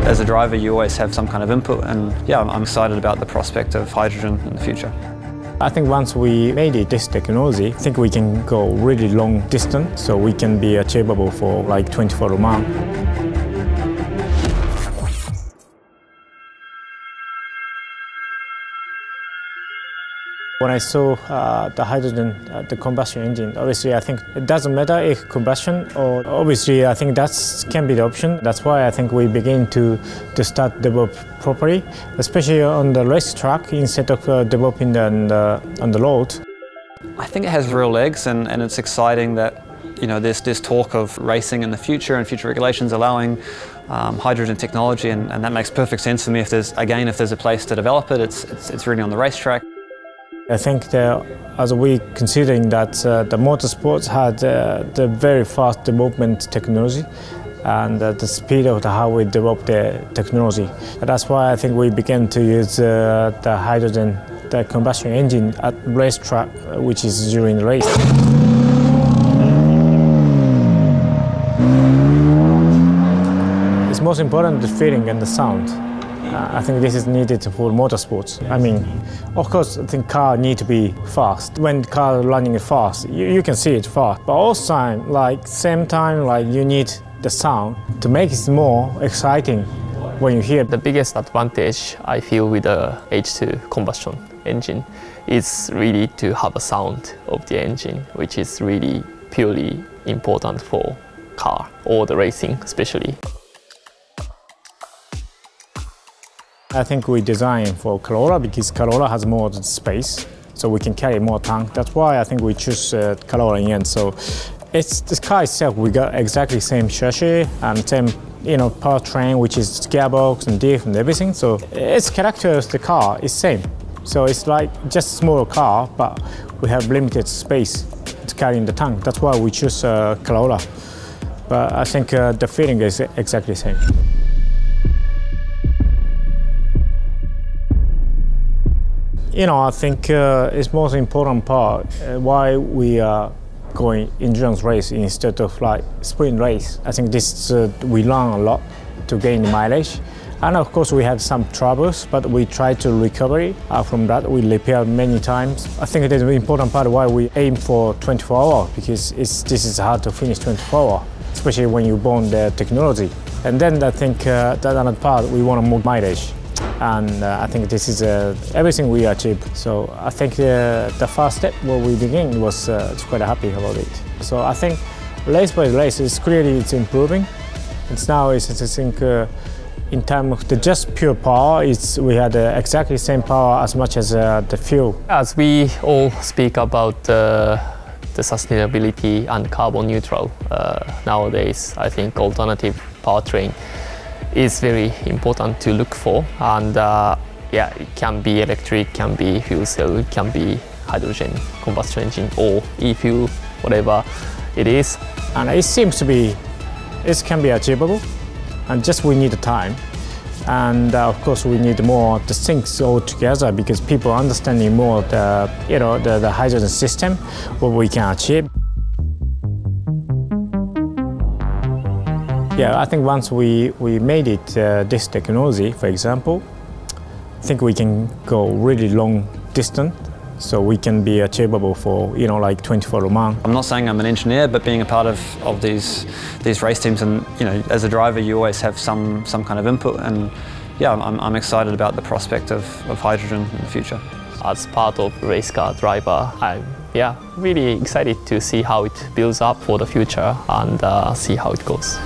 As a driver, you always have some kind of input, and yeah, I'm excited about the prospect of hydrogen in the future. I think once we made it, this technology, I think we can go really long distance, so we can be achievable for like 24 Heures du Mans. When I saw the hydrogen, the combustion engine, obviously I think it doesn't matter if combustion or obviously I think that can be the option. That's why I think we begin to start develop properly, especially on the racetrack instead of developing on the road. I think it has real legs, and it's exciting that there's this talk of racing in the future and future regulations allowing hydrogen technology, and that makes perfect sense for me. If there's a place to develop it, it's really on the racetrack. I think that as we considering that the motorsports had the very fast development technology and the speed of how we develop the technology. That's why I think we began to use the hydrogen, the combustion engine at racetrack, which is during the race. It's most important the feeling and the sound. I think this is needed for motorsports. I mean, of course, I think car need to be fast. When car running fast, you can see it fast. But also, same time, you need the sound to make it more exciting when you hear. The biggest advantage I feel with the H2 combustion engine is really to have a sound of the engine, which is really purely important for car or the racing especially. I think we designed for Corolla because Corolla has more space, so we can carry more tank. That's why I think we choose Corolla in the end. So this car itself, we got exactly same chassis and same powertrain, which is gearbox and diff and everything. So its character of the car is same. So it's like just a smaller car, but we have limited space to carry in the tank. That's why we choose Corolla. But I think the feeling is exactly the same. I think it's most important part why we are going endurance race instead of sprint race. I think this we learn a lot to gain mileage, and of course we had some troubles, but we try to recover from that. We repair many times. I think it is an important part why we aim for 24 hours because this is hard to finish 24 hours, especially when you born the technology. And then I think that another part we want more mileage. And I think this is everything we achieved. So I think the first step where we begin was quite happy about it. So I think race by race, it's improving. It's now, I think, in terms of the just pure power, we had exactly the same power as much as the fuel. As we all speak about the sustainability and carbon neutral nowadays, I think alternative powertrain is very important to look for, and yeah, it can be electric, can be fuel cell, it can be hydrogen combustion engine or e-fuel, whatever it is. And it seems to be, it can be achievable, and just we need the time. And of course we need more the things all together because people understanding more the hydrogen system, what we can achieve. Yeah, I think once we made it, this technology, for example, I think we can go really long distance, so we can be achievable for, like 24 Heures du Mans. I'm not saying I'm an engineer, but being a part of these race teams, and as a driver, you always have some kind of input, and yeah, I'm excited about the prospect of hydrogen in the future. As part of race car driver, I'm really excited to see how it builds up for the future and see how it goes.